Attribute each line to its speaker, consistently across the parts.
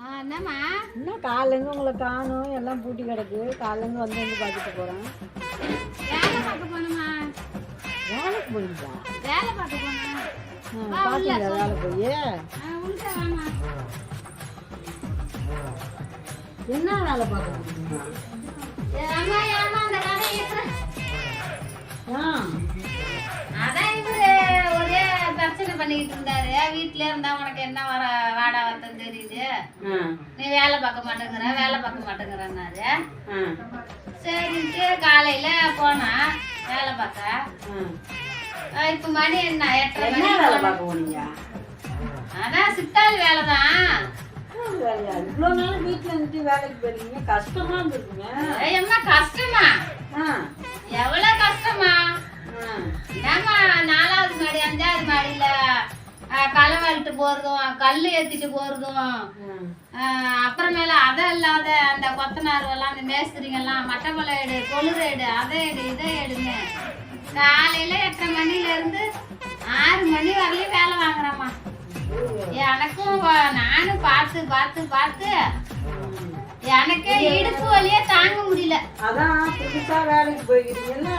Speaker 1: என்னம்மா
Speaker 2: இன்னும் காலையிலேருந்து உங்களை காணும் எல்லாம் பூட்டி கிடக்கு. காலையிலேருந்து வந்து பார்த்துட்டு போகிறேன்.
Speaker 1: வேலை பார்க்க போனோமா?
Speaker 2: வேலைக்கு போயிங்களா?
Speaker 1: வேலை பார்க்க போனோம்.
Speaker 2: பார்த்தீங்களா வேலை போய்?
Speaker 1: உள்ள வாமா.
Speaker 2: என்ன வேலை பார்க்க போறீங்க?
Speaker 1: அந்த கடை இருக்கிறேன். அதான் இவரு ஒரே பிரச்சனை பண்ணிக்கிட்டு இருந்தாரு. வீட்டுல இருந்தா உனக்கு என்ன வாடா வரதுன்னு தெரியுது, நீ வேலை பார்க்க மாட்டேங்கிறாரு. சரின்ட்டு காலையில போனா வேலை பார்க்க. இப்ப மணி என்ன 8:30. அதான் சித்தாள் வேலைதான்.
Speaker 2: இவ்வளவு நாள் வீட்டுல இருந்துட்டு வேலைக்கு போறீங்க, கஷ்டமா இருந்துருக்குங்க.
Speaker 1: ஏம்மா கஷ்டமா? எவ்வளவு கஷ்டமா? ஏமா 4வது மாடி 5வது மாடியில களை வலிட்டு போறதும் கல் ஏத்திட்டு போறதும், அப்புறமேல அதை இல்லாத அந்த கொத்தனார் எல்லாம் அந்த மேஸ்திரிங்க எல்லாம் மட்டப்பழ எடு கொளுறு எடு அதை எடு இதை எடுங்க. காலையில 8:30 மணில இருந்து 6 மணி வரலையும் வேலை வாங்குறேம்மா. எனக்கும் நானும் பார்த்து எனக்கே இடுப்பு வலியே தாங்க முடியல.
Speaker 2: அதான் புதுசா வேலைக்கு போய்க்கிறீங்கன்னா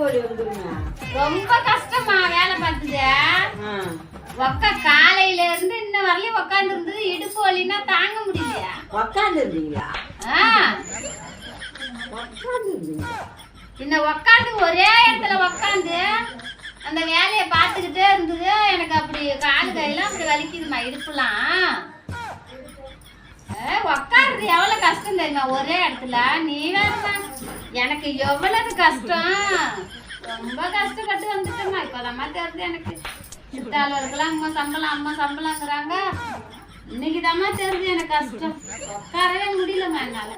Speaker 2: வலி வந்துருங்க.
Speaker 1: ரொம்ப கஷ்டமா வேலை பார்த்தது. காலையில இருந்து இன்ன வரலையும் உக்காந்து இருந்தது. இடுப்பு வலின்னா தாங்க முடியலையா?
Speaker 2: உக்காந்து இருந்தீங்களா?
Speaker 1: பின்ன உக்காந்து ஒரே இடத்துல உக்காந்து அந்த வேலையை பார்த்துக்கிட்டே இருந்தது. எனக்கு அப்படி காலு கையெல்லாம் அப்படி வலிக்குதுமா, இடுப்புலாம். உக்காருது எவ்வளவு கஷ்டம் தெரியுமா ஒரே இடத்துல? நீ வேறதான் எனக்கு எவ்வளவு கஷ்டம். ரொம்ப கஷ்டப்பட்டு வந்துட்டோமா. இப்பதாம்மா தெரியுது எனக்கு. சித்தாளர்களுக்கெல்லாம் அம்மா சம்பளங்கிறாங்க. இன்னைக்குதாம்மா தெரியுது எனக்கு கஷ்டம். உட்காரவே முடியலம்மா என்னால.